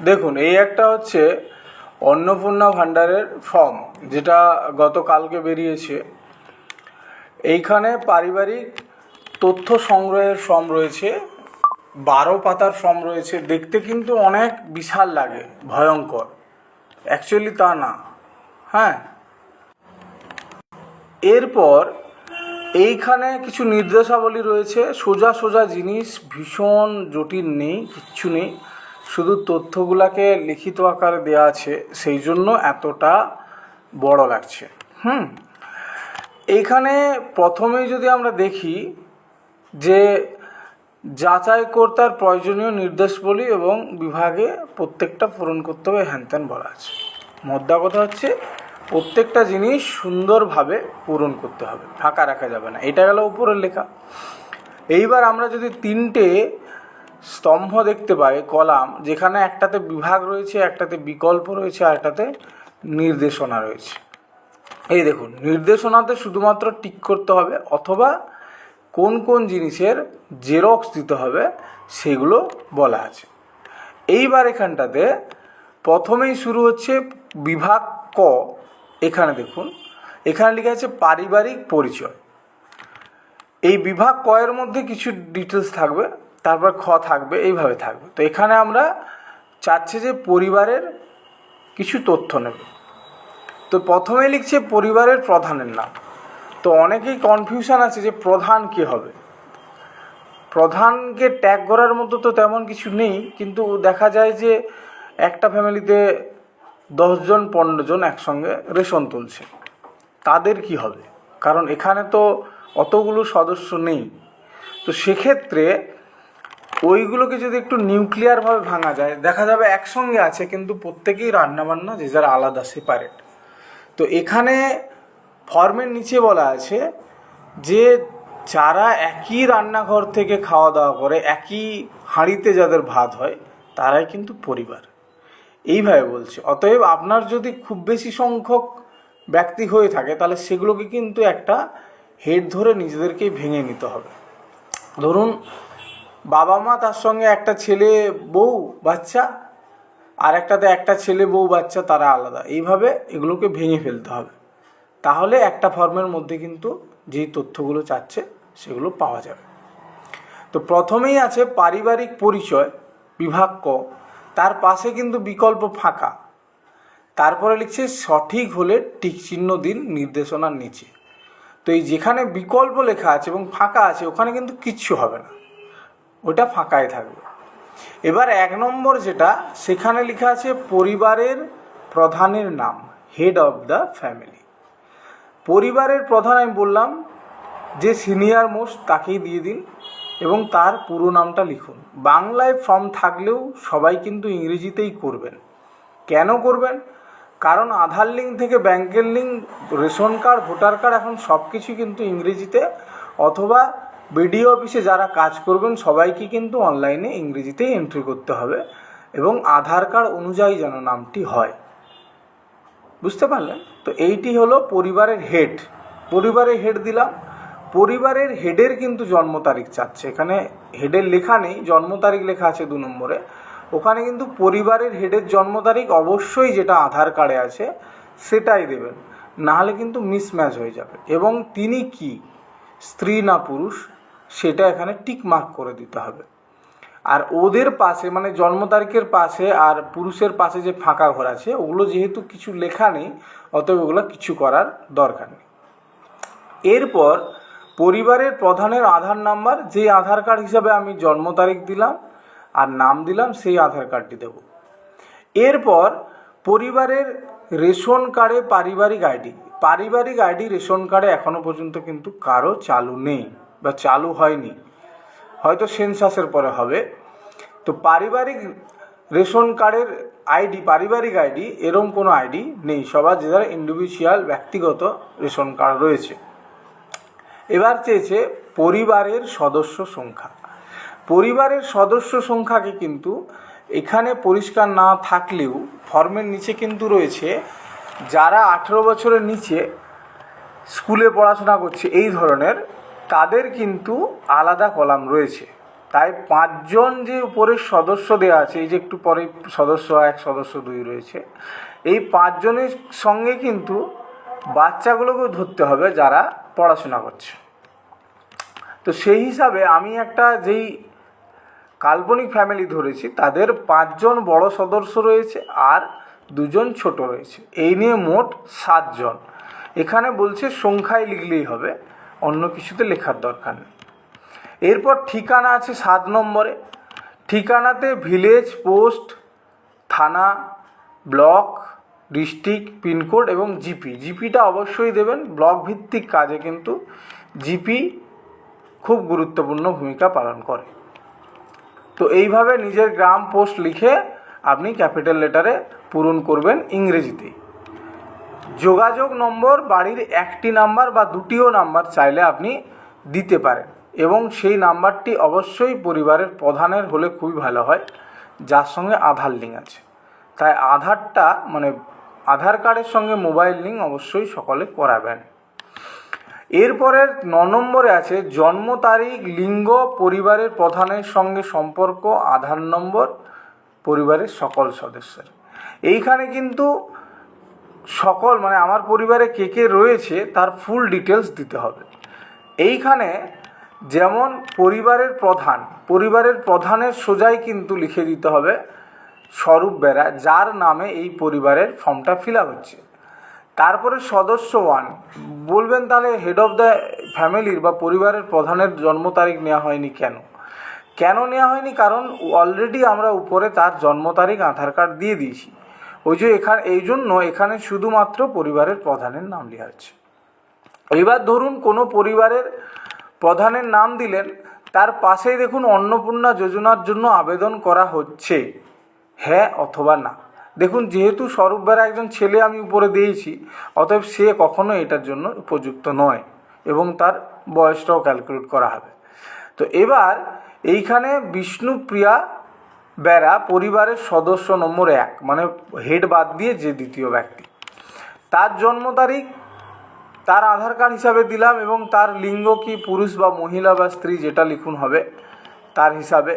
দেখুন, এই একটা হচ্ছে অন্নপূর্ণা ভাণ্ডারের ফর্ম, যেটা গতকালকে বেরিয়েছে। এইখানে পারিবারিক তথ্য সংগ্রহের ফর্ম রয়েছে, 12 পাতার ফর্ম রয়েছে। দেখতে কিন্তু অনেক বিশাল লাগে, ভয়ঙ্কর। অ্যাকচুয়ালি তা না। হ্যাঁ, এরপর এইখানে কিছু নির্দেশাবলী রয়েছে। সোজা সোজা জিনিস, ভীষণ জটিল নেই, কিচ্ছু নেই, শুধু তথ্যগুলোকে লিখিত আকারে দেওয়া আছে, সেই জন্য এতটা বড় লাগছে। এইখানে প্রথমেই যদি আমরা দেখি যে যাচাইকর্তার প্রয়োজনীয় নির্দেশাবলী এবং বিভাগে প্রত্যেকটা পূরণ করতে হবে, হ্যানত্যান বলা আছে। মোদ্দা কথা হচ্ছে প্রত্যেকটা জিনিস সুন্দরভাবে পূরণ করতে হবে, ফাঁকা রাখা যাবে না। এটা গেল উপরের লেখা। এইবার আমরা যদি 3টে স্তম্ভ দেখতে পাই, কলাম, যেখানে একটাতে বিভাগ রয়েছে, একটাতে বিকল্প রয়েছে, আর একটাতে নির্দেশনা রয়েছে। এই দেখুন, নির্দেশনাতে শুধুমাত্র টিক করতে হবে, অথবা কোন কোন জিনিসের জেরক্স দিতে হবে সেগুলো বলা আছে। এইবার এখানটাতে প্রথমেই শুরু হচ্ছে বিভাগ ক। এখানে দেখুন, এখানে লেখা আছে পারিবারিক পরিচয়। এই বিভাগ ক এর মধ্যে কিছু ডিটেলস থাকবে, তারপর খ থাকবে, এইভাবে থাকবে। তো এখানে আমরা চাচ্ছি যে পরিবারের কিছু তথ্য নেবে। তো প্রথমেই লিখছে পরিবারের প্রধানের নাম। তো অনেকেই কনফিউশন আছে যে প্রধান কী হবে। প্রধানকে ট্যাগ করার মতো তো তেমন কিছু নেই, কিন্তু দেখা যায় যে একটা ফ্যামিলিতে 10 জন 15 জন একসঙ্গে রেশন তুলছে, তাদের কি হবে? কারণ এখানে তো অতগুলো সদস্য নেই। তো সেক্ষেত্রে ওইগুলোকে যদি একটু নিউক্লিয়ারভাবে ভাঙা যায়, দেখা যাবে একসঙ্গে আছে কিন্তু প্রত্যেকেই রান্নাবান্না যে যারা আলাদা, সেপারেট। তো এখানে ফর্মের নিচে বলা আছে যে যারা একই রান্নাঘর থেকে খাওয়া দাওয়া করে, একই হাঁড়িতে যাদের ভাত হয়, তারাই কিন্তু পরিবার, এইভাবে বলছে। অতএব আপনার যদি খুব বেশি সংখ্যক ব্যক্তি হয়ে থাকে, তাহলে সেগুলোকে কিন্তু একটা হেড ধরে নিজেদেরকেই ভেঙে নিতে হবে। ধরুন বাবা মা, তার সঙ্গে একটা ছেলে বউ বাচ্চা, আর একটাতে একটা ছেলে বউ বাচ্চা, তারা আলাদা। এইভাবে এগুলোকে ভেঙে ফেলতে হবে, তাহলে একটা ফর্মের মধ্যে কিন্তু যেই তথ্যগুলো চাচ্ছে সেগুলো পাওয়া যাবে। তো প্রথমেই আছে পারিবারিক পরিচয়, বিভাগ ক। তার পাশে কিন্তু বিকল্প ফাঁকা। তারপরে লিখছে সঠিক হলে টিক চিহ্ন দিন নির্দেশনার নিচে। তো এই যেখানে বিকল্প লেখা আছে এবং ফাঁকা আছে, ওখানে কিন্তু কিচ্ছু হবে না, ওটা ফাঁকাই থাকবে। এবার 1 নম্বর যেটা, সেখানে লেখা আছে পরিবারের প্রধানের নাম, হেড অফ দ্য ফ্যামিলি। পরিবারের প্রধান আমি বললাম যে সিনিয়র মোস্ট, তাকেই দিয়ে দিন এবং তার পুরো নামটা লিখুন। বাংলায় ফর্ম থাকলেও সবাই কিন্তু ইংরেজিতেই করবেন। কেন করবেন? কারণ আধার লিঙ্ক থেকে ব্যাংকের link, ration card, voter card, এখন সব কিছু কিন্তু ইংরেজিতে, অথবা বিডিও অফিসে যারা কাজ করবেন সবাইকে কিন্তু অনলাইনে ইংরেজিতেই এন্ট্রি করতে হবে, এবং আধার কার্ড অনুযায়ী যেন নামটি হয়। বুঝতে পারলেন? তো এইটি হলো পরিবারের হেড। পরিবারের হেড দিলাম। পরিবারের হেডের কিন্তু জন্ম তারিখ চাচ্ছে। এখানে হেডের লেখা নেই, জন্ম তারিখ লেখা আছে 2 নম্বরে। ওখানে কিন্তু পরিবারের হেডের জন্ম তারিখ অবশ্যই যেটা আধার কার্ডে আছে সেটাই দেবেন, নাহলে কিন্তু মিসম্যাচ হয়ে যাবে। এবং তিনি কি, স্ত্রী না পুরুষ, সেটা এখানে টিক মার্ক করে দিতে হবে। আর ওদের পাশে, মানে জন্ম তারিখের পাশে আর পুরুষের পাশে যে ফাঁকা ঘর আছে, ওগুলো যেহেতু কিছু লেখা নেই, অতএব ওগুলো কিছু করার দরকার নেই। এরপর পরিবারের প্রধানের আধার নাম্বার, যে আধার কার্ড হিসাবে আমি জন্ম তারিখ দিলাম আর নাম দিলাম, সেই আধার কার্ডটি দেব। এরপর পরিবারের রেশন কার্ডে পারিবারিক আইডি। পারিবারিক আইডি রেশন কার্ডে এখনও পর্যন্ত কিন্তু কারো চালু নেই বা চালু হয়নি, হয়তো সেন্সাসের পরে হবে। তো পারিবারিক রেশন কার্ডের আইডি, পারিবারিক আইডি, এরকম কোনো আইডি নেই, সবার যে যারা ইন্ডিভিজুয়াল ব্যক্তিগত রেশন কার্ড রয়েছে। এবার চেয়েছে পরিবারের সদস্য সংখ্যা। পরিবারের সদস্য সংখ্যাকে কিন্তু এখানে পরিষ্কার না থাকলেও ফর্মের নিচে কিন্তু রয়েছে যারা 18 বছরের নিচে স্কুলে পড়াশোনা করছে, এই ধরনের, তাদের কিন্তু আলাদা কলাম রয়েছে। তাই 5জন যে উপরের সদস্য দেওয়া আছে, এই যে একটু পরে সদস্য 1 সদস্য 2 রয়েছে, এই 5জনের সঙ্গে কিন্তু বাচ্চাগুলোকেও ধরতে হবে যারা পড়াশোনা করছে। তো সেই হিসাবে আমি একটা যেই কাল্পনিক ফ্যামিলি ধরেছি, তাদের 5জন বড় সদস্য রয়েছে আর 2জন ছোট রয়েছে, এই নিয়ে মোট 7জন। এখানে বলছে সংখ্যায় লিখলেই হবে, অন্য কিছুতে লেখার দরকার নেই। এরপর ঠিকানা আছে 7 নম্বরে। ঠিকানাতে ভিলেজ, পোস্ট, থানা, ব্লক, ডিস্ট্রিক্ট, পিনকোড এবং জিপি। জিপিটা অবশ্যই দেবেন, ব্লক ভিত্তিক কাজে কিন্তু জিপি খুব গুরুত্বপূর্ণ ভূমিকা পালন করে। তো এইভাবে নিজের গ্রাম, পোস্ট লিখে আপনি ক্যাপিটাল লেটারে পূরণ করবেন ইংরেজিতে। যোগাযোগ নম্বর, বাড়ির একটি নাম্বার বা দুটিও নাম্বার চাইলে আপনি দিতে পারেন, এবং সেই নাম্বারটি অবশ্যই পরিবারের প্রধানের হলে খুবই ভালো হয়, যার সঙ্গে আধার লিঙ্ক আছে। তাই আধারটা মানে আধার কার্ডের সঙ্গে মোবাইল লিঙ্ক অবশ্যই সকলে করাবেন। এরপরের 9 নম্বরে আছে জন্ম তারিখ, লিঙ্গ, পরিবারের প্রধানের সঙ্গে সম্পর্ক, আধার নম্বর, পরিবারের সকল সদস্যের। এইখানে কিন্তু সকল মানে আমার পরিবারে কে কে রয়েছে তার ফুল ডিটেলস দিতে হবে। এইখানে যেমন পরিবারের প্রধানের সোজাই কিন্তু লিখে দিতে হবে স্বরূপ বেরা, যার নামে এই পরিবারের ফর্মটা ফিল আপ হচ্ছে। তারপরে সদস্য 1 বলবেন, তাহলে হেড অফ দ্য ফ্যামিলির বা পরিবারের প্রধানের জন্ম তারিখ নেওয়া হয়নি কেন নেওয়া হয়নি? কারণ অলরেডি আমরা উপরে তার জন্ম তারিখ আধার কার্ড দিয়ে দিয়েছি, এই জন্য এখানে শুধুমাত্র পরিবারের প্রধানের নাম লেখা হচ্ছে। এবার ধরুন কোনো পরিবারের প্রধানের নাম দিলেন, তার পাশেই দেখুন অন্নপূর্ণা যোজনার জন্য আবেদন করা হচ্ছে, হ্যাঁ অথবা না। দেখুন, যেহেতু স্বরূপ বেরা একজন ছেলে আমি উপরে দিয়েছি, অতএব সে কখনো এটার জন্য উপযুক্ত নয় এবং তার বয়সটাও ক্যালকুলেট করা হবে। তো এবার এইখানে বিষ্ণুপ্রিয়া বেরা পরিবারের সদস্য নম্বর 1, মানে হেড বাদ দিয়ে যে দ্বিতীয় ব্যক্তি, তার জন্ম তারিখ তার আধার কার্ড হিসাবে দিলাম, এবং তার লিঙ্গ কি পুরুষ বা মহিলা বা স্ত্রী যেটা লিখুন হবে তার হিসাবে,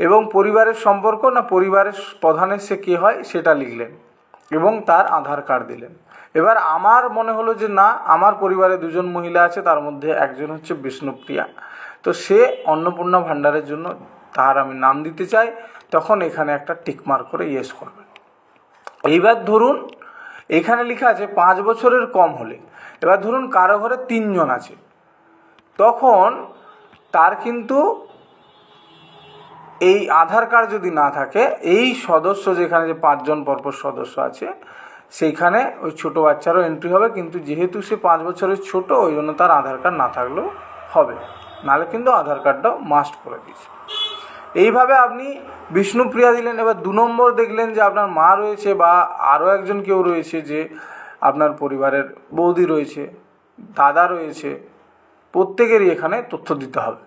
এবং পরিবারের সম্পর্ক না পরিবারের প্রধানের সে কে হয় সেটা লিখলেন এবং তার আধার কার্ড দিলেন। এবার আমার মনে হলো যে না, আমার পরিবারে 2জন মহিলা আছে, তার মধ্যে একজন হচ্ছে বিষ্ণুপ্রিয়া, তো সে অন্নপূর্ণা ভাণ্ডারের জন্য তার আমি নাম দিতে চাই, তখন এখানে একটা টিকমার্ক করে ইয়েস করবেন। এইবার ধরুন এখানে লেখা আছে 5 বছরের কম হলে, এবার ধরুন কারো ঘরে 3 জন আছে, তখন তার কিন্তু এই আধার কার্ড যদি না থাকে, এই সদস্য যেখানে যে 5 জন পরপর সদস্য আছে সেইখানে ওই ছোটো বাচ্চারও এন্ট্রি হবে, কিন্তু যেহেতু সে 5 বছরের ছোট, ওই জন্য তার আধার কার্ড না থাকলেও হবে, নাহলে কিন্তু আধার কার্ডটাও মাস্ট করে দিয়েছে। এইভাবে আপনি বিষ্ণুপ্রিয়া দিলেন। এবার 2 নম্বর দেখলেন যে আপনার মা রয়েছে বা আরও একজন কেউ রয়েছে, যে আপনার পরিবারের বৌদি রয়েছে, দাদা রয়েছে, প্রত্যেকেরই এখানে তথ্য দিতে হবে।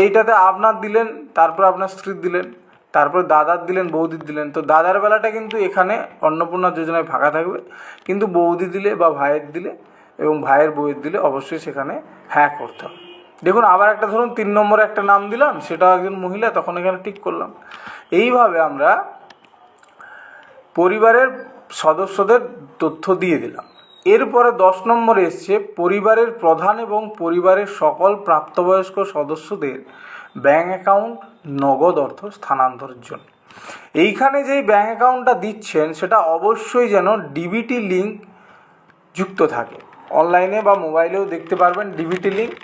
এইটাতে আপনার দিলেন, তারপর আপনার স্ত্রীর দিলেন, তারপর দাদার দিলেন, বৌদির দিলেন। তো দাদার বেলাটা কিন্তু এখানে অন্নপূর্ণা যোজনায় ফাঁকা থাকবে, কিন্তু বৌদি দিলে বা ভাইয়ের দিলে এবং ভাইয়ের বউয়ের দিলে অবশ্যই সেখানে হ্যাঁ করতে হবে। দেখুন, আবার একটা ধরুন 3 নম্বরে একটা নাম দিলাম, সেটাও একজন মহিলা, তখন এখানে টিক করলাম। এইভাবে আমরা পরিবারের সদস্যদের তথ্য দিয়ে দিলাম। এরপরে 10 নম্বরে এসছে পরিবারের প্রধান এবং পরিবারের সকল প্রাপ্তবয়স্ক সদস্যদের ব্যাঙ্ক অ্যাকাউন্ট নগদ অর্থ স্থানান্তরের জন্য। এইখানে যেই ব্যাঙ্ক অ্যাকাউন্টটা দিচ্ছেন সেটা অবশ্যই যেন ডিবিটি লিঙ্ক যুক্ত থাকে। অনলাইনে বা মোবাইলেও দেখতে পারবেন ডিবিটি লিঙ্ক।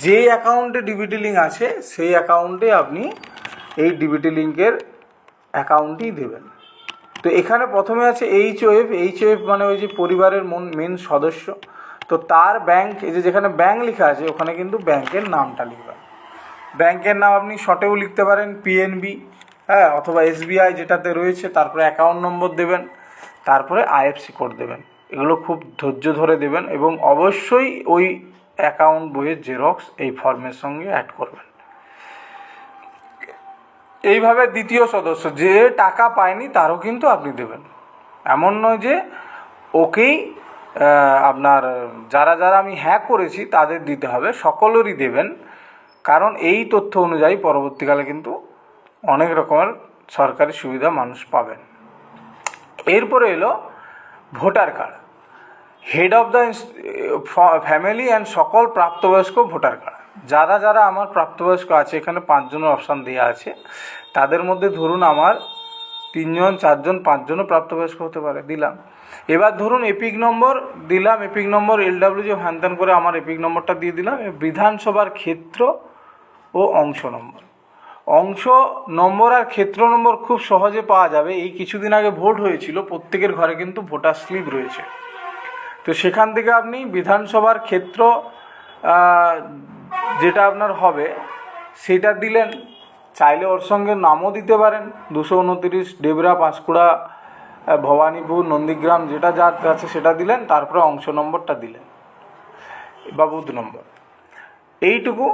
যেই অ্যাকাউন্টে ডিবিটি লিঙ্ক আছে সেই অ্যাকাউন্টে আপনি এই ডিবিটি লিঙ্কের অ্যাকাউন্টই দেবেন। তো এখানে প্রথমে আছে এইচওএফ মানে ওই যে পরিবারের মেন সদস্য, তো তার ব্যাংক, এই যে যেখানে ব্যাংক লেখা আছে ওখানে কিন্তু ব্যাংকের নামটা লিখবেন। ব্যাংকের নাম আপনি শর্টেও লিখতে পারেন পিএনবি, হ্যাঁ, অথবা এসবিআই যেটাতে রয়েছে, তারপরে অ্যাকাউন্ট নম্বর দেবেন, তারপরে আইএফসি কোড দেবেন। এগুলো খুব ধৈর্য ধরে দেবেন এবং অবশ্যই ওই অ্যাকাউন্ট বইয়ের জেরক্স এই ফর্মের সঙ্গে অ্যাড করবেন। এইভাবে দ্বিতীয় সদস্য যে টাকা পায়নি তারও কিন্তু আপনি দেবেন। এমন নয় যে ওকেই আপনার যারা আমি হ্যাঁ করেছি তাদের দিতে হবে, সকলেরই দেবেন। কারণ এই তথ্য অনুযায়ী পরবর্তীকালে কিন্তু অনেক রকমের সরকারি সুবিধা মানুষ পাবেন। এরপরে এলো voter card, head of the family and সকল প্রাপ্তবয়স্ক ভোটার কার্ড। যারা যারা আমার প্রাপ্তবয়স্ক আছে, এখানে 5 জনের অপশান দেওয়া আছে, তাদের মধ্যে ধরুন আমার 3 জন 4 জন 5 জনও প্রাপ্তবয়স্ক হতে পারে, দিলাম। এবার ধরুন এপিক নম্বর দিলাম, এপিক নম্বর LWG হ্যানত্যান করে আমার এপিক নম্বরটা দিয়ে দিলাম। বিধানসভার ক্ষেত্র ও অংশ নম্বর, অংশ নম্বর আর ক্ষেত্র নম্বর খুব সহজে পাওয়া যাবে। এই কিছুদিন আগে ভোট হয়েছিল, প্রত্যেকের ঘরে কিন্তু ভোটার স্লিপ রয়েছে, তো সেখান থেকে আপনি বিধানসভার ক্ষেত্র যেটা আপনার হবে সেটা দিলেন। চাইলে ওর সঙ্গে নামও দিতে পারেন, 229 ডেবরা, পাঁশকুড়া, ভবানীপুর, নন্দীগ্রাম, যেটা যার আছে সেটা দিলেন, তারপরে অংশ নম্বরটা দিলেন বা বুথ নম্বর, এইটুকু।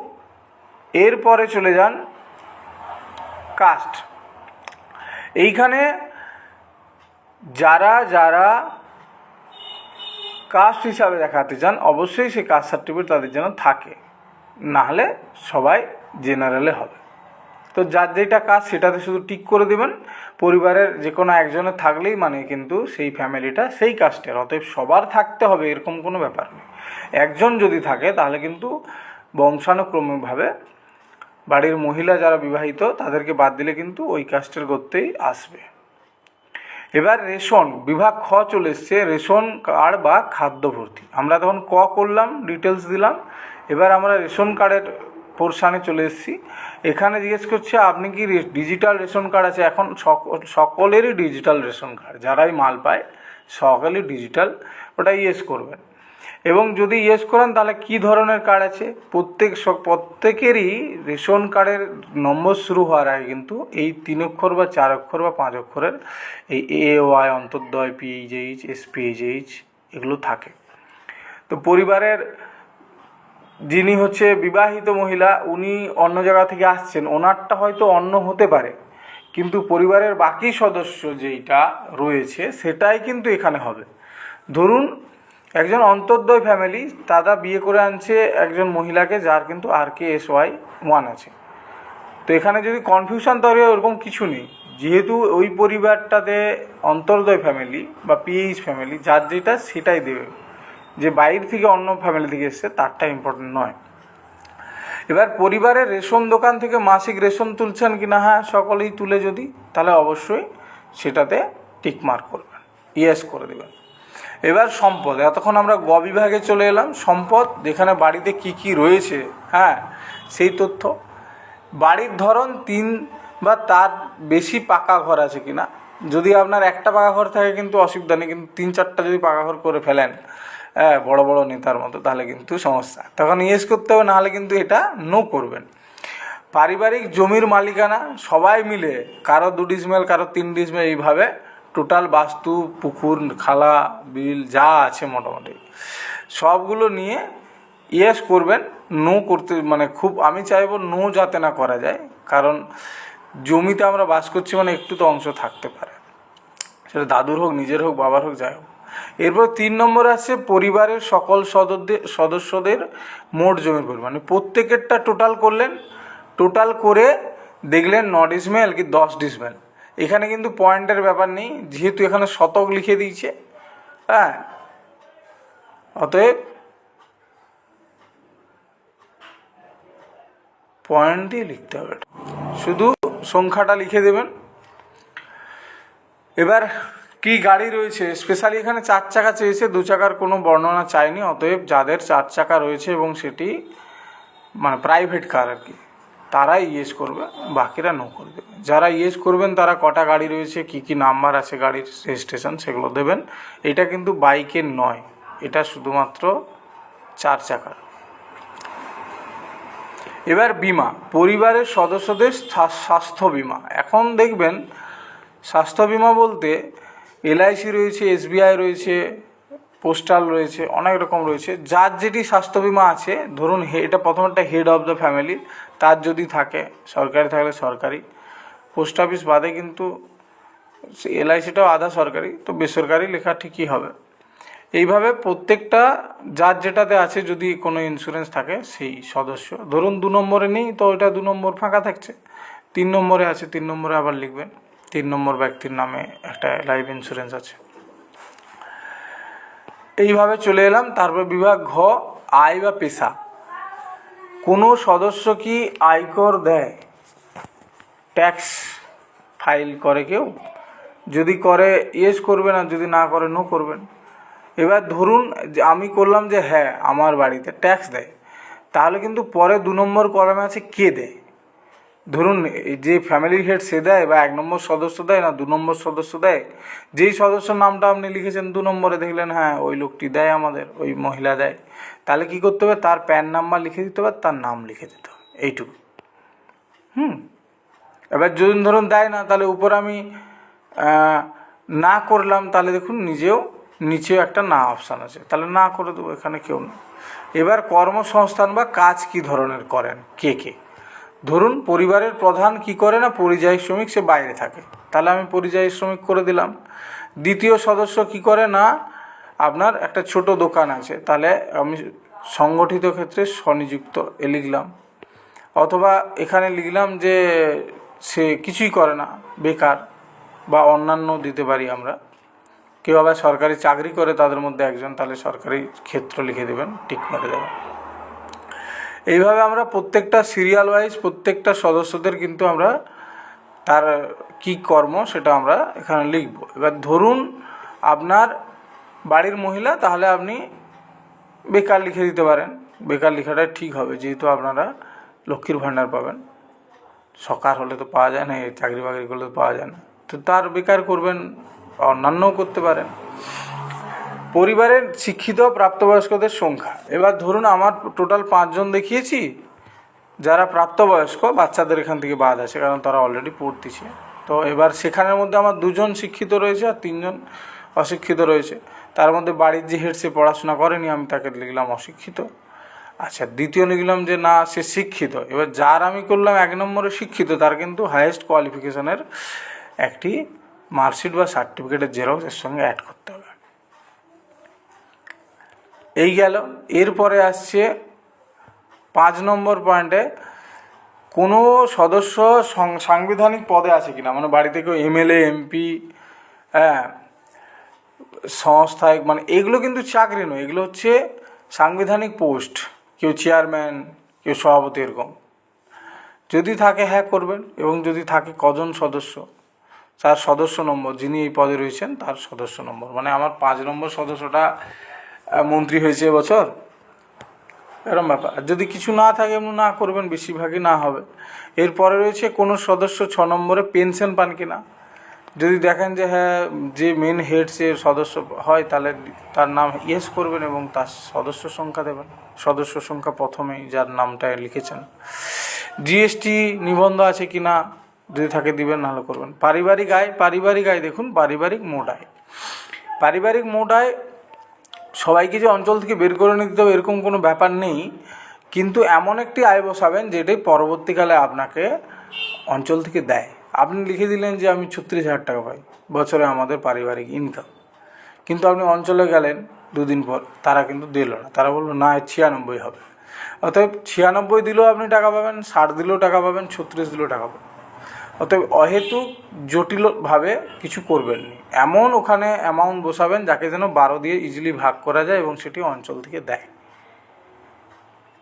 এরপরে চলে যান কাস্ট। এইখানে যারা যারা কাস্ট হিসাবে দেখাতে চান অবশ্যই সেই কাস্ট সার্টিফিকেট তাদের যেন থাকে, নাহলে সবাই জেনারেলে হবে। তো যার যেটা কাজ সেটাতে শুধু টিক করে দেবেন। পরিবারের যে কোনো একজনের থাকলেই মানে কিন্তু সেই ফ্যামিলিটা সেই কাস্টের, অতএব সবার থাকতে হবে এরকম কোনো ব্যাপার নেই। একজন যদি থাকে তাহলে কিন্তু বংশানুক্রমিকভাবে বাড়ির মহিলা যারা বিবাহিত তাদেরকে বাদ দিলে কিন্তু ওই কাস্টের করতেই আসবে। এবার রেশন বিভাগ খ চলে এসছে, রেশন কার্ড বা খাদ্য ভর্তি। আমরা তখন ক করলাম, ডিটেলস দিলাম। এবার আমরা রেশন কার্ডের পোর্শানে চলে এসেছি। এখানে জিজ্ঞেস করছে আপনি কি ডিজিটাল রেশন কার্ড আছে? এখন সকলেরই ডিজিটাল রেশন কার্ড, যারাই মাল পায় সকলেই ডিজিটাল, ওটা ইয়েস করবেন। এবং যদি ইয়েস করেন তাহলে কি ধরনের কার্ড আছে, প্রত্যেকেরই রেশন কার্ডের নম্বর শুরু হওয়ার আগে কিন্তু এই 3 অক্ষর বা 4 অক্ষর বা 5 অক্ষরের এই AY, অন্তর্দয়, PHH, SPHH এগুলো থাকে। তো পরিবারের যিনি হচ্ছে বিবাহিত মহিলা, উনি অন্য জায়গা থেকে আসছেন, ওনারটা হয়তো অন্য হতে পারে, কিন্তু পরিবারের বাকি সদস্য যেইটা রয়েছে সেটাই কিন্তু এখানে হবে। ধরুন একজন অন্তর্দয় ফ্যামিলি, দাদা বিয়ে করে আনছে একজন মহিলাকে যার কিন্তু RKSY1 আছে। তো এখানে যদি কনফিউশন তৈরি হয় ওরকম কিছু নেই, যেহেতু ওই পরিবারটাতে অন্তর্দয় ফ্যামিলি বা PH ফ্যামিলি, যার যেটা সেটাই দেবে, যে বাইরে থেকে অন্য ফ্যামিলি থেকে এসছে তারটা ইম্পর্টেন্ট নয়। এবার পরিবারের রেশন দোকান থেকে মাসিক রেশন তুলছেন কি না, হ্যাঁ সকলেই তুলে, যদি তাহলে অবশ্যই সেটাতে টিকমার্ক করবেন, ইয়েস করে দেবেন। এবার সম্পদ, এতক্ষণ আমরা গ বিভাগে চলে এলাম। সম্পদ, যেখানে বাড়িতে কি কি রয়েছে, হ্যাঁ সেই তথ্য। বাড়ির ধরন 3 বা তার বেশি পাকা ঘর আছে কিনা। যদি আপনার একটা পাকা ঘর থাকে কিন্তু অসুবিধা নেই, কিন্তু 3-4টা যদি পাকা ঘর করে ফেলেন, হ্যাঁ বড় বড় নেতার মতো, তাহলে কিন্তু সমস্যা, তখন ইয়েস করতে হবে, নাহলে কিন্তু এটা নো করবেন। পারিবারিক জমির মালিকানা সবাই মিলে, কারো 2 ডিসমিল, কারো 3 ডিসমিল, এইভাবে টোটাল বাস্তু, পুকুর, খালা, বিল যা আছে মোটামুটি সবগুলো নিয়ে ইয়েস করবেন। নো করতে মানে খুব আমি চাইবো নো যাতে না করা যায়, কারণ জমিতে আমরা বাস করছি মানে একটু তো অংশ থাকতে পারে, সেটা দাদুর হোক, নিজের হোক, বাবার হোক, যাই হোক। এরপর 3 নম্বরে আছে পরিবারের সকল সদস্যদের মোট জমির পরিমাণ, প্রত্যেকেরটা টোটাল করলেন, টোটাল করে দেখলেন 9 ডিসমিল কি 10 ডিসমিল। এখানে কিন্তু পয়েন্টের ব্যাপার নেই, যেহেতু এখানে শতক লিখে দিয়েছে, হ্যাঁ অতএব পয়েন্ট দিয়ে লিখতে হবে, শুধু সংখ্যাটা লিখে দেবেন। এবার কি গাড়ি রয়েছে, স্পেশালি এখানে 4 চাকা চেয়েছে, 2 চাকার কোনো বর্ণনা চাইনি, অতএব যাদের 4 চাকা রয়েছে এবং সেটি মানে প্রাইভেট কার আর কি, তারাই ইয়েস করবে, বাকিরা নো করবে। যারা ইয়েস করবেন তারা কটা গাড়ি রয়েছে, কি কি নাম্বার আছে গাড়ির রেজিস্ট্রেশন, সেগুলো দেবেন। এটা কিন্তু বাইকের নয়, এটা শুধুমাত্র 4 চাকার। এবার বিমা, পরিবারের সদস্যদের স্বাস্থ্য বিমা। এখন দেখবেন স্বাস্থ্য বিমা বলতে LIC রয়েছে, SBI রয়েছে, পোস্টাল রয়েছে, অনেক রকম রয়েছে। যার যেটি স্বাস্থ্য বিমা আছে, ধরুন এটা প্রথমটা হেড অফ দ্য ফ্যামিলি, তার যদি থাকে, সরকারি থাকলে সরকারি, পোস্ট অফিস বাদে কিন্তু LICটাও আধা সরকারি, তো বেসরকারি লেখা ঠিকই হবে। এইভাবে প্রত্যেকটা যার যেটাতে আছে যদি কোনো ইন্স্যুরেন্স থাকে সেই সদস্য, ধরুন 2 নম্বরে নেই তো ওইটা 2 নম্বর ফাঁকা থাকছে, 3 নম্বরে আছে 3 নম্বরে আবার লিখবেন 3 নম্বর ব্যক্তির নামে একটা লাইফ ইন্স্যুরেন্স আছে। এইভাবে চলে এলাম। তারপর বিভাগ ঘ, আয় বা পেশা। কোনো সদস্য কি আয়কর দেয়, ট্যাক্স ফাইল করে কেউ? যদি করে ইয়েস করবেন, আর যদি না করে নো করবেন। এবার ধরুন যে আমি করলাম যে হ্যাঁ আমার বাড়িতে ট্যাক্স দেয়, তাহলে কিন্তু পরে 2 নম্বর কলামে আছে কে দেয়। ধরুন যে ফ্যামিলির হেড সে দেয়, বা 1 নম্বর সদস্য দেয়, না 2 নম্বর সদস্য দেয়। যেই সদস্যর নামটা আপনি লিখেছেন 2 নম্বরে, দেখলেন হ্যাঁ ওই লোকটি দেয়, আমাদের ওই মহিলা দেয়, তাহলে কি করতে হবে, তার প্যান নাম্বার লিখে দিতে হবে, তার নাম লিখে দিতে হবে, এইটুকু। এবার যদি ধরুন দেয় না, তাহলে উপর আমি না করলাম, তাহলে দেখুন নিচেও একটা না অপশান আছে, তাহলে না করে দেবো, এখানে কেউ না। এবার কর্মসংস্থান বা কাজ কি ধরনের করেন কে কে। ধরুন পরিবারের প্রধান কি করে না, পরিযায়ী শ্রমিক, সে বাইরে থাকে, তাহলে আমি পরিযায়ী শ্রমিক করে দিলাম। দ্বিতীয় সদস্য কি করে না, আপনার একটা ছোট দোকান আছে, তাহলে আমি সংগঠিত ক্ষেত্রে স্বনিযুক্ত লিখলাম। অথবা এখানে লিখলাম যে সে কিছুই করে না, বেকার, বা অন্যান্য দিতে পারি আমরা। কেউ আবার সরকারি চাকরি করে তাদের মধ্যে একজন, তাহলে সরকারি ক্ষেত্র লিখে দেবেন, টিক মেরে দেবেন। এইভাবে আমরা প্রত্যেকটা সিরিয়াল ওয়াইজ প্রত্যেকটা সদস্যদের কিন্তু আমরা তার কি কর্ম সেটা আমরা এখানে লিখব। এবার ধরুন আপনার বাড়ির মহিলা, তাহলে আপনি বেকার লিখে দিতে পারেন, বেকার লেখাটাই ঠিক হবে, যেহেতু আপনারা লক্ষ্মীর ভাণ্ডার পাবেন। সরকার হলে তো পাওয়া যায় না, এই চাকরি বাকরি করলে তো পাওয়া যায় না, তো তার বেকার করবেন, অন্যান্যও করতে পারেন। পরিবারের শিক্ষিত প্রাপ্তবয়স্কদের সংখ্যা। এবার ধরুন আমার টোটাল 5 জন দেখিয়েছি যারা প্রাপ্তবয়স্ক, বাচ্চাদের এখান থেকে বাদ আছে কারণ তারা অলরেডি পড়তেছে। তো এবার সেখানের মধ্যে আমার 2 জন শিক্ষিত রয়েছে আর 3 জন অশিক্ষিত রয়েছে। তার মধ্যে বাড়ির যে হেড সে পড়াশোনা করেনি, আমি তাকে লিখলাম অশিক্ষিত। আচ্ছা, দ্বিতীয় লিখলাম যে না সে শিক্ষিত। এবার যার আমি করলাম 1 নম্বরে শিক্ষিত, তার কিন্তু হাইয়েস্ট কোয়ালিফিকেশনের একটি মার্কশিট বা সার্টিফিকেটের জেরক্স এর সঙ্গে অ্যাড করতে হবে। এই গেল। এরপরে আসছে 5 নম্বর পয়েন্টে, কোনো সদস্য সাংবিধানিক পদে আছে কিনা, মানে বাড়িতে কেউ এমএলএ, এমপি, হ্যাঁ, সংস্থায়, মানে এগুলো কিন্তু চাকরি নয়, এগুলো হচ্ছে সাংবিধানিক পোস্ট। কেউ চেয়ারম্যান, কেউ সভাপতি, এরকম যদি থাকে হ্যাঁ করবেন। এবং যদি থাকে কজন সদস্য, তার সদস্য নম্বর, যিনি এই পদে রয়েছেন তার সদস্য নম্বর, মানে আমার 5 নম্বর সদস্যটা মন্ত্রী হয়েছে এবছর, এরকম ব্যাপার। আর যদি কিছু না থাকে এমন না করবেন, বেশিরভাগই না হবে। এরপরে রয়েছে কোনো সদস্য 6 নম্বরে পেনশন পান কিনা। যদি দেখেন যে হ্যাঁ যে মেন হেড সে সদস্য হয়, তাহলে তার নাম ইয়েস করবেন এবং তার সদস্য সংখ্যা দেবেন, সদস্য সংখ্যা প্রথমেই যার নামটা লিখেছেন। জিএসটি নিবন্ধ আছে কিনা, যদি থাকে দিবেন, নাহলে করবেন। পারিবারিক আয় দেখুন, পারিবারিক মোট আয় সবাইকে যে অঞ্চল থেকে বের করে নিতে হবে এরকম কোনো ব্যাপার নেই, কিন্তু এমন একটি আয় বসাবেন যেটাই পরবর্তীকালে আপনাকে অঞ্চল থেকে দেয়। আপনি লিখে দিলেন যে আমি 36,000 টাকা পাই বছরে আমাদের পারিবারিক ইনকাম, কিন্তু আপনি অঞ্চলে গেলেন 2 দিন পর, তারা কিন্তু দিল না, তারা বললো না 96 হবে। অতএব 96 দিলেও আপনি টাকা পাবেন, 60 দিলেও টাকা পাবেন, 36 দিলেও টাকা পাবেন। অতএব অহেতুক জটিলভাবে কিছু করবেন না, এমন ওখানে অ্যামাউন্ট বসাবেন যাকে যেন 12 দিয়ে ইজিলি ভাগ করা যায় এবং সেটি অঞ্চল থেকে দেয়,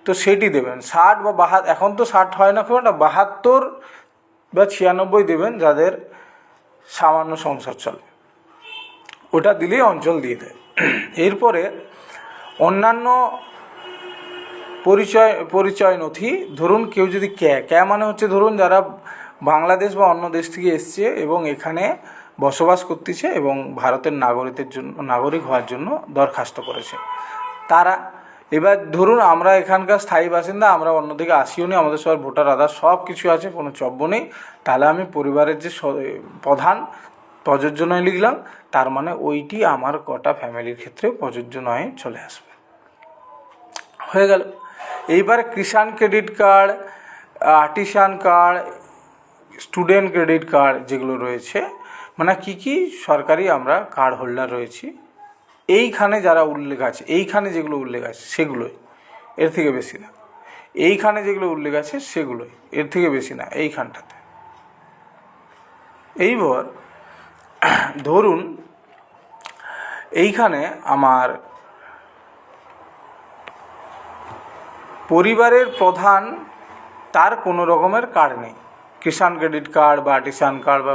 তো সেটি দেবেন। 60 বা 72, এখন তো 60 হয় না খুব একটা, 72 বা 96 দেবেন যাদের সামান্য সংসার চলে, ওটা দিলেই অঞ্চল দিয়ে দেয়। এরপরে অন্যান্য পরিচয় নথি। ধরুন কেউ যদি ক্যা মানে হচ্ছে, ধরুন যারা বাংলাদেশ বা অন্য দেশ থেকে এসছে এবং এখানে বসবাস করতেছে এবং ভারতের নাগরিক হওয়ার জন্য দরখাস্ত করেছে তারা। এবার ধরুন আমরা এখানকার স্থায়ী বাসিন্দা, আমরা অন্য থেকে আসিও নি, আমাদের সবার ভোটার আধার সব কিছু আছে, কোনো চব্য নেই, তাহলে আমি পরিবারের যে প্রধান প্রযোজ্য নয় লিখলাম, তার মানে ওইটি আমার গোটা ফ্যামিলির ক্ষেত্রে প্রযোজ্য নয় চলে আসবে, হয়ে গেল। এইবার Kisan credit card, artisan card, student credit card যেগুলো রয়েছে, মানে কি সরকারি আমরা কার্ড হোল্ডার রয়েছি, এইখানে যারা উল্লেখ আছে, এইখানে যেগুলো উল্লেখ আছে সেগুলোই, এর থেকে বেশি না। এইখানে যেগুলো উল্লেখ আছে সেগুলোই, এর থেকে বেশি না এইখানটাতে। এইবার ধরুন এইখানে আমার পরিবারের প্রধান, তার কোনো রকমের কার্ড নেই, কিষাণ ক্রেডিট কার্ড বা আর্টিসান কার্ড বা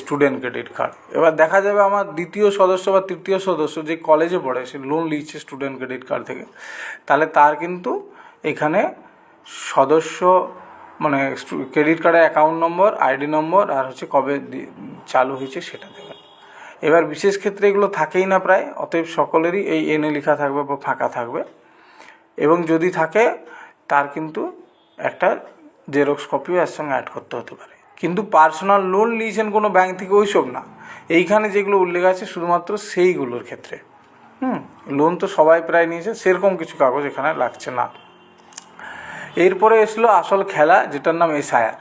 স্টুডেন্ট ক্রেডিট কার্ড। এবার দেখা যাবে আমার দ্বিতীয় সদস্য বা তৃতীয় সদস্য যে কলেজে পড়ে, সে লোন নিচ্ছে স্টুডেন্ট ক্রেডিট কার্ড থেকে, তাহলে তার কিন্তু এখানে সদস্য মানে ক্রেডিট কার্ডের অ্যাকাউন্ট নম্বর, আইডি নম্বর আর হচ্ছে কবে চালু হয়েছে সেটা দেবেন। এবার বিশেষ ক্ষেত্রে এগুলো থাকেই না প্রায়, অতএব সকলেরই এই এনে লেখা থাকবে বা ফাঁকা থাকবে, এবং যদি থাকে তার কিন্তু একটা জেরক্স কপিও এর সঙ্গে অ্যাড করতে হতে পারে। কিন্তু পার্সোনাল লোন নিয়েছেন কোনো ব্যাংক থেকে ওইসব না, এইখানে যেগুলো উল্লেখ আছে শুধুমাত্র সেইগুলোর ক্ষেত্রে। লোন তো সবাই প্রায় নিয়েছে, সেরকম কিছু কাগজ এখানে লাগছে না। এরপরে এসলো আসল খেলা, যেটার নাম এসআইআর।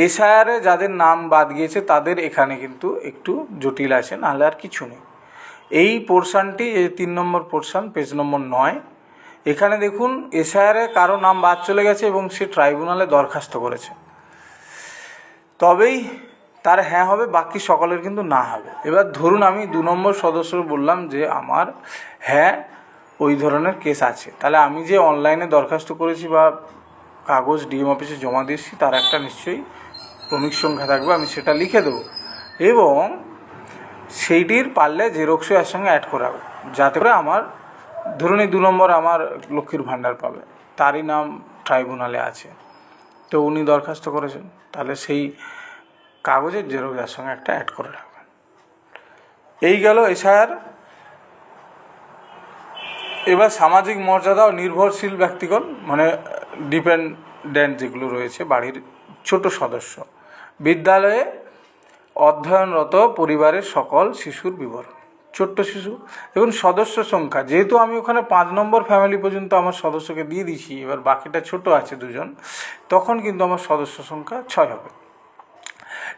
এসআইআরে যাদের নাম বাদ গিয়েছে তাদের এখানে কিন্তু একটু জটিল আছে, নাহলে আর কিছু নেই। এই পোর্শানটি, এই 3 নম্বর পোর্শান, পেজ নম্বর 9, এখানে দেখুন এসআইআরে কারো নাম বাদ চলে গেছে এবং সে ট্রাইব্যুনালে দরখাস্ত করেছে, তবেই তার হ্যাঁ হবে, বাকি সকলের কিন্তু না হবে। এবার ধরুন আমি 2 নম্বর সদস্য বললাম যে আমার হ্যাঁ ওই ধরনের কেস আছে, তাহলে আমি যে অনলাইনে দরখাস্ত করেছি বা কাগজ ডিএম অফিসে জমা দিয়েছি তার একটা নিশ্চয়ই ক্রমিক সংখ্যা থাকবে, আমি সেটা লিখে দেবো এবং সেইটির পারলে জেরক্সও এর সঙ্গে অ্যাড করাবো, যাতে করে আমার ধরুন এই 2 নম্বর আমার লক্ষ্মীর ভাণ্ডার পাবে, তারই নাম ট্রাইব্যুনালে আছে, তো উনি দরখাস্ত করেছেন, তাহলে সেই কাগজের জেরক্স এর সঙ্গে একটা অ্যাড করে রাখবেন। এই গেল এসআইআর। এবার সামাজিক মর্যাদা ও নির্ভরশীল ব্যক্তিগণ মানে ডিপেন্ডেন্ট যেগুলো রয়েছে, বাড়ির ছোট সদস্য, বিদ্যালয়ে অধ্যয়নরত পরিবারের সকল শিশুর বিবরণ। ছোট্ট শিশু, দেখুন সদস্য সংখ্যা, যেহেতু আমি ওখানে 5 নম্বর ফ্যামিলি পর্যন্ত আমার সদস্যকে দিয়ে দিয়েছি, এবার বাকিটা ছোট আছে 2 জন, তখন কিন্তু আমার সদস্য সংখ্যা 6 হবে।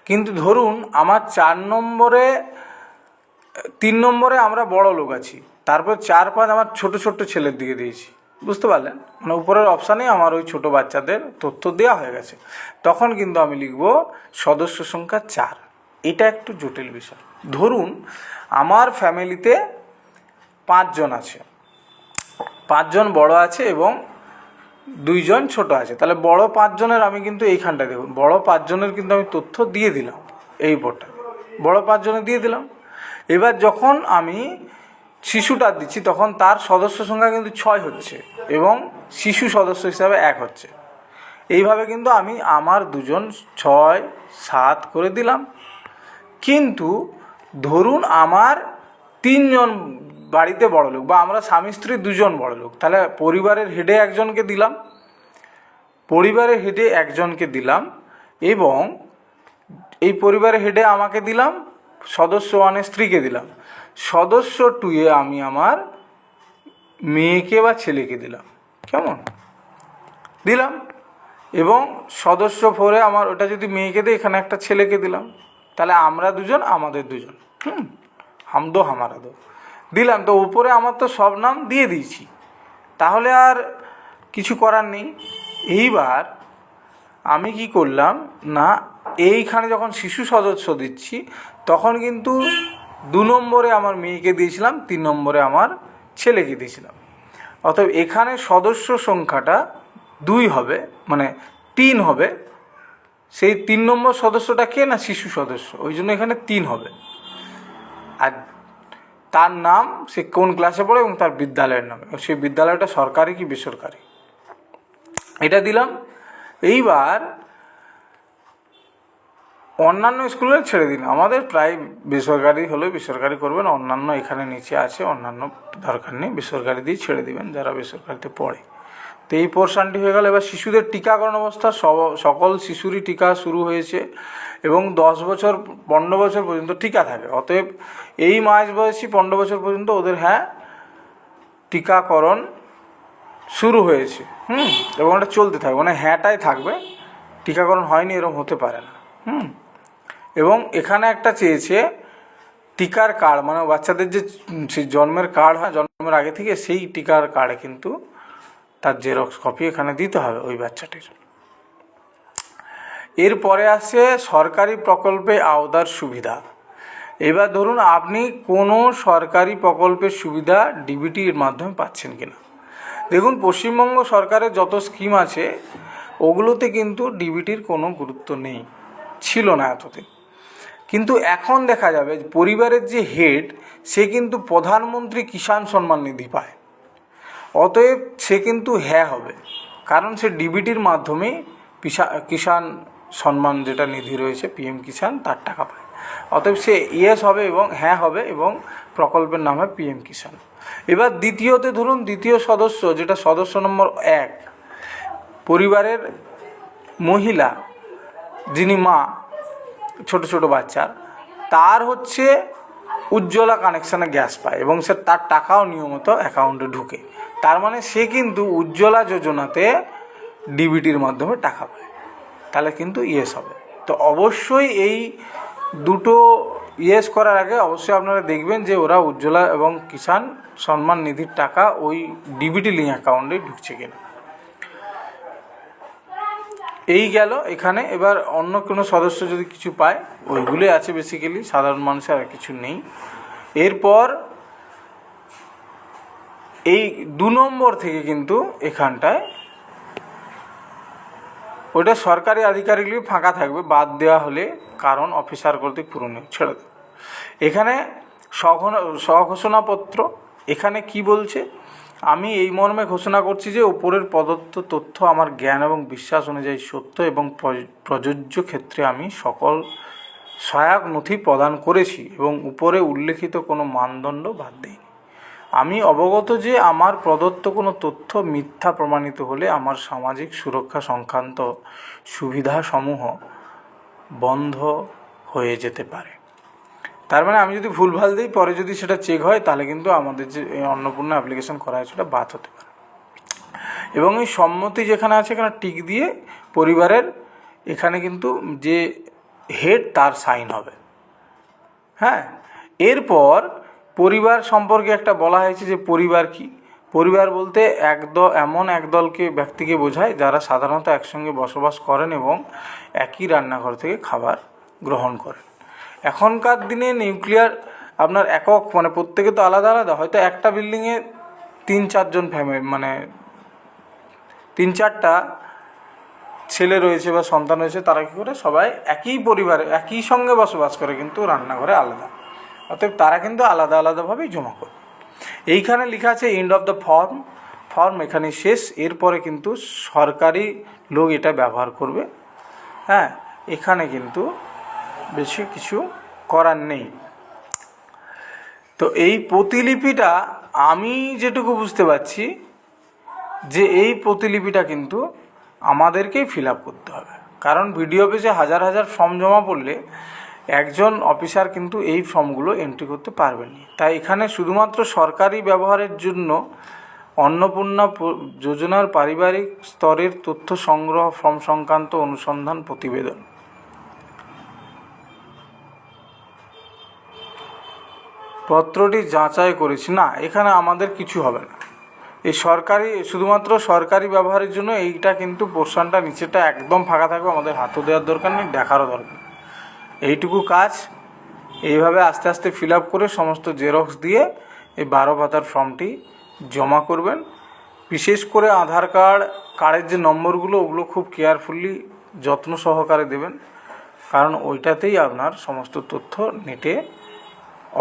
কিন্তু ধরুন আমার 4 নম্বরে 3 নম্বরে আমরা বড় লোক আছি, তারপর 4-5 আমার ছোট ছোট ছেলের দিকে দিয়েছি, বুঝতে পারলেন? মানে উপরের অপশানে আমার ওই ছোটো বাচ্চাদের তথ্য দেওয়া হয়ে গেছে, তখন কিন্তু আমি লিখব সদস্য সংখ্যা 4। এটা একটু জটিল বিষয়। ধরুন আমার ফ্যামিলিতে 5 জন আছে, 5 জন বড় আছে এবং 2 জন ছোট আছে, তাহলে বড় 5 জনের আমি কিন্তু এইখানটা দেখুন বড় 5 জনের কিন্তু আমি তথ্য দিয়ে দিলাম, এই বোর্ডটা বড় 5 জনের দিয়ে দিলাম। এবার যখন আমি শিশুটা দিচ্ছি তখন তার সদস্য সংখ্যা কিন্তু 6 হচ্ছে এবং শিশু সদস্য হিসাবে 1 হচ্ছে। এইভাবে কিন্তু আমি আমার 2 জন 6, 7 করে দিলাম। কিন্তু ধরুন আমার 3 জন বাড়িতে বড় লোক, বা আমরা স্বামী স্ত্রী 2 জন বড় লোক, তাহলে পরিবারের হেডে একজনকে দিলাম, পরিবারের হেডে একজনকে দিলাম এবং এই পরিবারের হেডে আমাকে দিলাম, সদস্য 1-এ স্ত্রীকে দিলাম, সদস্য 2-এ আমি আমার মেয়েকে বা ছেলেকে দিলাম, কেমন দিলাম, এবং সদস্য 4-এ আমার ওটা যদি মেয়েকে দিই, এখানে একটা ছেলেকে দিলাম, তাহলে আমরা 2 জন, আমাদের 2 জন, হাম দো হামারা দো দিলাম। তো উপরে আমার তো সব নাম দিয়ে দিয়েছি, তাহলে আর কিছু করার নেই। এইবার আমি কি করলাম না, এইখানে যখন শিশু সদস্য দিচ্ছি তখন কিন্তু 2 নম্বরে আমার মেয়েকে দিয়েছিলাম, 3 নম্বরে আমার ছেলেকে দিয়েছিলাম, অতএব এখানে সদস্য সংখ্যাটা 2 হবে, মানে 3 হবে। সেই 3 নম্বর সদস্যটা কে না, শিশু সদস্য, ওই জন্য এখানে 3 হবে। আর তার নাম, সে কোন ক্লাসে পড়ে এবং তার বিদ্যালয়ের নাম, সেই বিদ্যালয়টা সরকারি কি বেসরকারি, এটা দিলাম। এইবার অন্যান্য স্কুলে ছেড়ে দিন, আমাদের প্রায় বেসরকারি হলে বেসরকারি করবেন, অন্যান্য এখানে নিচে আছে, অন্যান্য দরকার নেই, বেসরকারি দিয়ে ছেড়ে দিবেন যারা বেসরকারিতে পড়ে। তো এই পোর্শনটি হয়ে গেল। এবার শিশুদের টিকাকরণ অবস্থা, সকল শিশুরই টিকা শুরু হয়েছে এবং 10 বছর 15 বছর পর্যন্ত টিকা থাকে, অতএব এই মাঝ বয়সী 15 বছর পর্যন্ত ওদের হ্যাঁ টিকাকরণ শুরু হয়েছে, এবং এটা চলতে থাকবে, মানে হ্যাঁটাই থাকবে, টিকাকরণ হয়নি এরকম হতে পারে না। এবং এখানে একটা চেয়েছে টিকার কার্ড, মানে বাচ্চাদের যে সেই জন্মের কার্ড হয় জন্মের আগে থেকে, সেই টিকার কার্ডে কিন্তু তার জেরক্স কপি এখানে দিতে হবে ওই বাচ্চাটির। এরপরে আসছে সরকারি প্রকল্পে আওতার সুবিধা। এবার ধরুন আপনি কোনো সরকারি প্রকল্পের সুবিধা ডিবিটির মাধ্যমে পাচ্ছেন কিনা। দেখুন, পশ্চিমবঙ্গ সরকারের যত স্কিম আছে ওগুলোতে কিন্তু ডিবিটির কোনো গুরুত্ব নেই, ছিল না এতদিন। কিন্তু এখন দেখা যাবে পরিবারের যে হেড সে কিন্তু প্রধানমন্ত্রী কিষাণ সম্মান নিধি পায়, অতএব সে কিন্তু হ্যাঁ হবে, কারণ সে ডিবিটির মাধ্যমে কিষাণ সম্মান যেটা নিধি রয়েছে পিএম কিষাণ, তার টাকা পায়। অতএব সে ইয়েস হবে এবং হ্যাঁ হবে, এবং প্রকল্পের নাম হয় পিএম কিষাণ। এবার দ্বিতীয়তে ধরুন দ্বিতীয় সদস্য, যেটা সদস্য নম্বর 1, পরিবারের মহিলা যিনি মা ছোট ছোট বাচ্চার, তার হচ্ছে উজ্জ্বলা কানেকশানে গ্যাস পায় এবং সে তার টাকাও নিয়মিত অ্যাকাউন্টে ঢুকে। তার মানে সে কিন্তু উজ্জ্বলা যোজনাতে ডিবিটির মাধ্যমে টাকা পায়, তাহলে কিন্তু ইয়েস হবে। তো অবশ্যই এই দুটো ইয়েস করার আগে অবশ্যই আপনারা দেখবেন যে ওরা উজ্জ্বলা এবং কিষাণ সম্মান নিধির টাকা ওই ডিবিটি লিঙ্ক অ্যাকাউন্টে ঢুকছে কিনা। এই গেল এখানে। এবার অন্য কোনো সদস্য যদি কিছু পায়, ওইগুলোই আছে বেসিক্যালি, সাধারণ মানুষের আর কিছু নেই। এরপর এই 2 নম্বর থেকে কিন্তু এখানটায় ওটা সরকারি আধিকারিকই ফাঁকা থাকবে, বাদ দেওয়া হলে কারণ অফিসার কর্তৃক পূরণীয়, ছেড়ে দেবে। এখানে স্বঘোষণাপত্র, এখানে কি বলছে, আমি এই মর্মে ঘোষণা করছি যে উপরের প্রদত্ত তথ্য আমার জ্ঞান এবং বিশ্বাস অনুযায়ী সত্য এবং প্রযোজ্য ক্ষেত্রে আমি সকল সহায়ক নথি প্রদান করেছি এবং উপরে উল্লেখিত কোনো মানদণ্ড বাদ দিইনি। আমি অবগত যে আমার প্রদত্ত কোনো তথ্য মিথ্যা প্রমাণিত হলে আমার সামাজিক সুরক্ষা সংক্রান্ত সুবিধাসমূহ বন্ধ হয়ে যেতে পারে। তার মানে আমি যদি ভুলভাল দিই, পরে যদি সেটা চেক হয়, তাহলে কিন্তু আমাদের যে অন্নপূর্ণা অ্যাপ্লিকেশন করা আছে সেটা বাদ হতে পারে। এবং এই সম্মতি যেখানে আছে এখানে টিক দিয়ে পরিবারের এখানে কিন্তু যে হেড তার সাইন হবে। হ্যাঁ, এরপর পরিবার সম্পর্কে একটা বলা হয়েছে যে পরিবার কি। পরিবার বলতে এমন একদলকে ব্যক্তিকে বোঝায় যারা সাধারণত একসঙ্গে বসবাস করেন এবং একই রান্নাঘর থেকে খাবার গ্রহণ করেন। এখনকার দিনে নিউক্লিয়ার আপনার একক, মানে প্রত্যেকে তো আলাদা আলাদা, হয়তো একটা বিল্ডিংয়ে 3-4 জন ফ্যামিলি, মানে 3-4টা ছেলে রয়েছে বা সন্তান রয়েছে, তারা কী করে সবাই একই পরিবারে একই সঙ্গে বসবাস করে কিন্তু রান্নাঘরে আলাদা, অতএব তারা কিন্তু আলাদা আলাদাভাবেই জমা করে। এইখানে লেখা আছে এন্ড অফ দ্য ফর্ম এখানে শেষ। এরপরে কিন্তু সরকারি লোক এটা ব্যবহার করবে। হ্যাঁ, এখানে কিন্তু বেশি কিছু করার নেই। তো এই প্রতিলিপিটা আমি যেটুকু বুঝতে পারছি যে এই প্রতিলিপিটা কিন্তু আমাদেরকেই ফিল আপ করতে হবে, কারণ ভিডিও অফিসে হাজার হাজার ফর্ম জমা পড়লে একজন অফিসার কিন্তু এই ফর্মগুলো এন্ট্রি করতে পারবেন না। তাই এখানে শুধুমাত্র সরকারি ব্যবহারের জন্য অন্নপূর্ণা যোজনার পারিবারিক স্তরের তথ্য সংগ্রহ ফর্ম সংক্রান্ত অনুসন্ধান প্রতিবেদন, পত্রটি যাচাই করেছি না, এখানে আমাদের কিছু হবে না। এই সরকারি, শুধুমাত্র সরকারি ব্যবহারের জন্য এইটা কিন্তু পোর্শনটা নিচেটা একদম ফাঁকা থাকবে, আমাদের হাতও দেওয়ার দরকার নেই, দেখারও দরকার। এইটুকু কাজ এইভাবে আস্তে আস্তে ফিল আপ করে সমস্ত জেরক্স দিয়ে এই 12 পাতার ফর্মটি জমা করবেন। বিশেষ করে আধার কার্ডের যে নম্বরগুলো, ওগুলো খুব কেয়ারফুলি যত্ন সহকারে দেবেন, কারণ ওইটাতেই আপনার সমস্ত তথ্য নেটে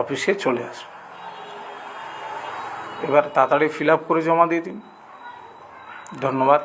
অফিসে চলে আসবে। এবার তাড়াতাড়ি ফিল আপ করে জমা দিয়ে দিন। ধন্যবাদ।